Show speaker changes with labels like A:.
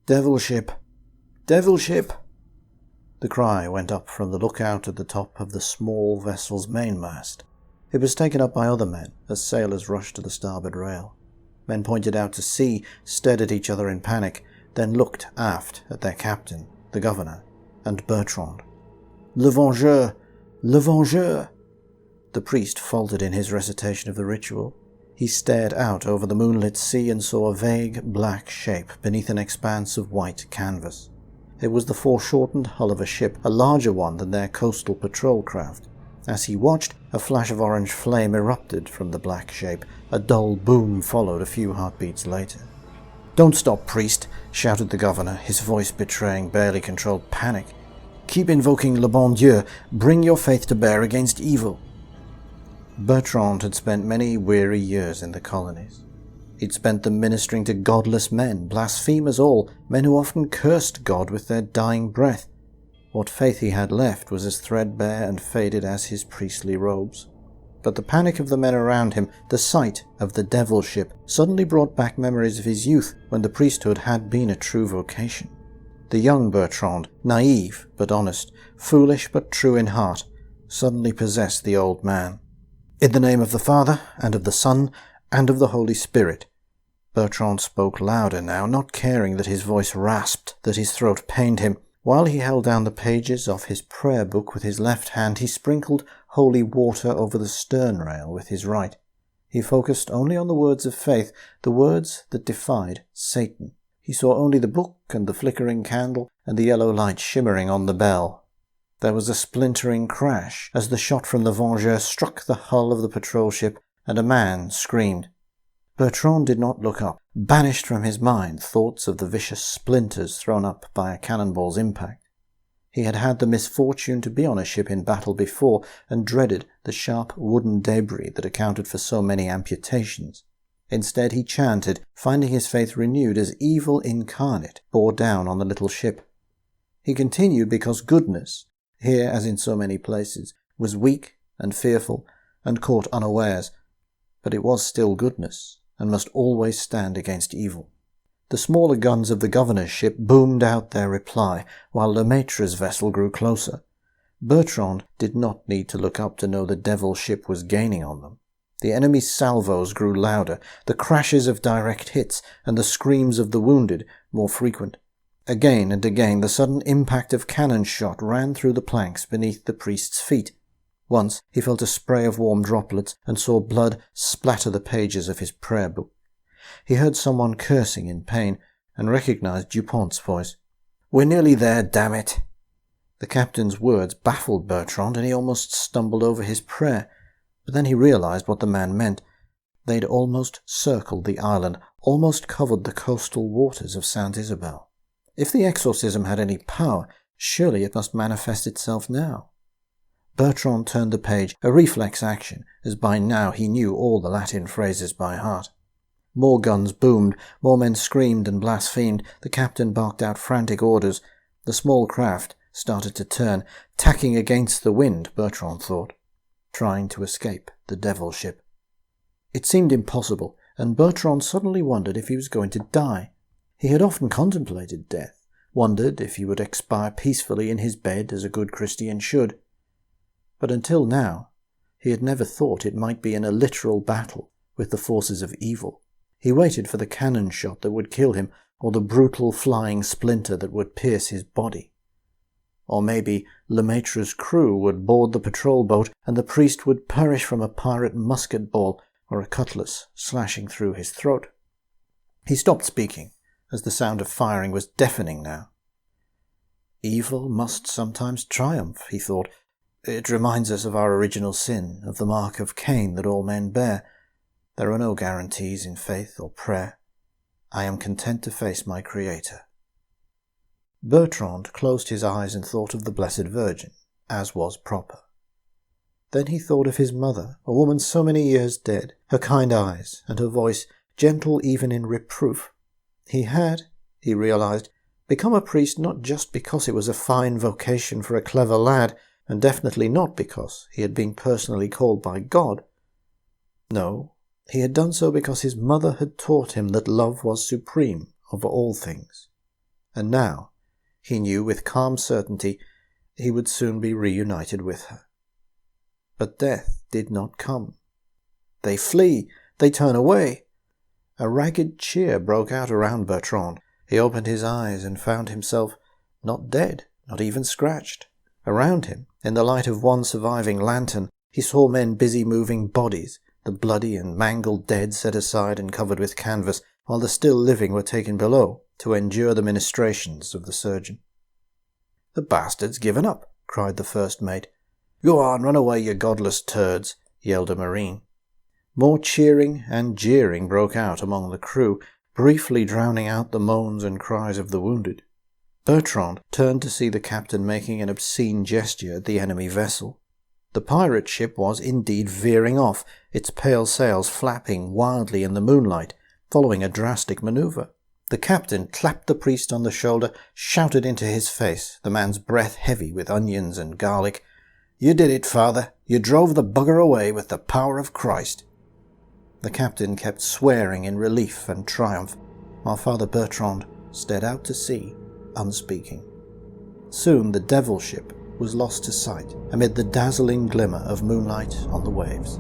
A: Devil ship! Devil ship! The cry went up from the lookout at the top of the small vessel's mainmast. It was taken up by other men as sailors rushed to the starboard rail. Men pointed out to sea, stared at each other in panic, then looked aft at their captain, the governor, and Bertrand. Le Vengeur! Le Vengeur! The priest faltered in his recitation of the ritual. He stared out over the moonlit sea and saw a vague black shape beneath an expanse of white canvas. It was the foreshortened hull of a ship, a larger one than their coastal patrol craft. As he watched, a flash of orange flame erupted from the black shape. A dull boom followed a few heartbeats later. "Don't stop, priest," shouted the governor, his voice betraying barely controlled panic. "Keep invoking le bon Dieu. Bring your faith to bear against evil." Bertrand had spent many weary years in the colonies. He'd spent them ministering to godless men, blasphemers all, men who often cursed God with their dying breath. What faith he had left was as threadbare and faded as his priestly robes. But the panic of the men around him, the sight of the devil ship, suddenly brought back memories of his youth when the priesthood had been a true vocation. The young Bertrand, naive but honest, foolish but true in heart, suddenly possessed the old man. "In the name of the Father, and of the Son, and of the Holy Spirit." Bertrand spoke louder now, not caring that his voice rasped, that his throat pained him. While he held down the pages of his prayer book with his left hand, he sprinkled holy water over the stern rail with his right. He focused only on the words of faith, the words that defied Satan. He saw only the book and the flickering candle and the yellow light shimmering on the bell. There was a splintering crash as the shot from the Vengeur struck the hull of the patrol ship, and a man screamed. Bertrand did not look up, banished from his mind thoughts of the vicious splinters thrown up by a cannonball's impact. He had had the misfortune to be on a ship in battle before, and dreaded the sharp wooden debris that accounted for so many amputations. Instead he chanted, finding his faith renewed as evil incarnate bore down on the little ship. He continued because goodness, here as in so many places, was weak and fearful and caught unawares, but it was still goodness, and must always stand against evil. The smaller guns of the governor's ship boomed out their reply, while Lemaitre's vessel grew closer. Bertrand did not need to look up to know the devil ship was gaining on them. The enemy's salvos grew louder, the crashes of direct hits and the screams of the wounded more frequent. Again and again the sudden impact of cannon shot ran through the planks beneath the priest's feet. Once he felt a spray of warm droplets and saw blood splatter the pages of his prayer book. He heard someone cursing in pain and recognized Dupont's voice. "We're nearly there, damn it!" The captain's words baffled Bertrand, and he almost stumbled over his prayer. But then he realized what the man meant. They'd almost circled the island, almost covered the coastal waters of Saint Isabel. If the exorcism had any power, surely it must manifest itself now. Bertrand turned the page, a reflex action, as by now he knew all the Latin phrases by heart. More guns boomed, more men screamed and blasphemed, the captain barked out frantic orders. The small craft started to turn, tacking against the wind, Bertrand thought, trying to escape the devil ship. It seemed impossible, and Bertrand suddenly wondered if he was going to die. He had often contemplated death, wondered if he would expire peacefully in his bed as a good Christian should. But until now, he had never thought it might be in a literal battle with the forces of evil. He waited for the cannon shot that would kill him, or the brutal flying splinter that would pierce his body. Or maybe Lemaitre's crew would board the patrol boat and the priest would perish from a pirate musket ball or a cutlass slashing through his throat. He stopped speaking, as the sound of firing was deafening now. Evil must sometimes triumph, he thought. It reminds us of our original sin, of the mark of Cain that all men bear. There are no guarantees in faith or prayer. I am content to face my Creator. Bertrand closed his eyes and thought of the Blessed Virgin, as was proper. Then he thought of his mother, a woman so many years dead, her kind eyes and her voice gentle even in reproof. He had, he realized, become a priest not just because it was a fine vocation for a clever lad, and definitely not because he had been personally called by God. No, he had done so because his mother had taught him that love was supreme over all things. and now he knew with calm certainty he would soon be reunited with her. But death did not come. They flee! They turn away! A ragged cheer broke out around Bertrand. He opened his eyes and found himself not dead, not even scratched. Around him, in the light of one surviving lantern, he saw men busy moving bodies, the bloody and mangled dead set aside and covered with canvas, while the still living were taken below to endure the ministrations of the surgeon. "The bastard's given up," cried the first mate. "Go on, run away, you godless turds," yelled a marine. More cheering and jeering broke out among the crew, briefly drowning out the moans and cries of the wounded. Bertrand turned to see the captain making an obscene gesture at the enemy vessel. The pirate ship was indeed veering off, its pale sails flapping wildly in the moonlight, following a drastic maneuver. The captain clapped the priest on the shoulder, shouted into his face, the man's breath heavy with onions and garlic, "You did it, father. You drove the bugger away with the power of Christ." The captain kept swearing in relief and triumph, while Father Bertrand stared out to sea, unspeaking. Soon the devil ship was lost to sight amid the dazzling glimmer of moonlight on the waves.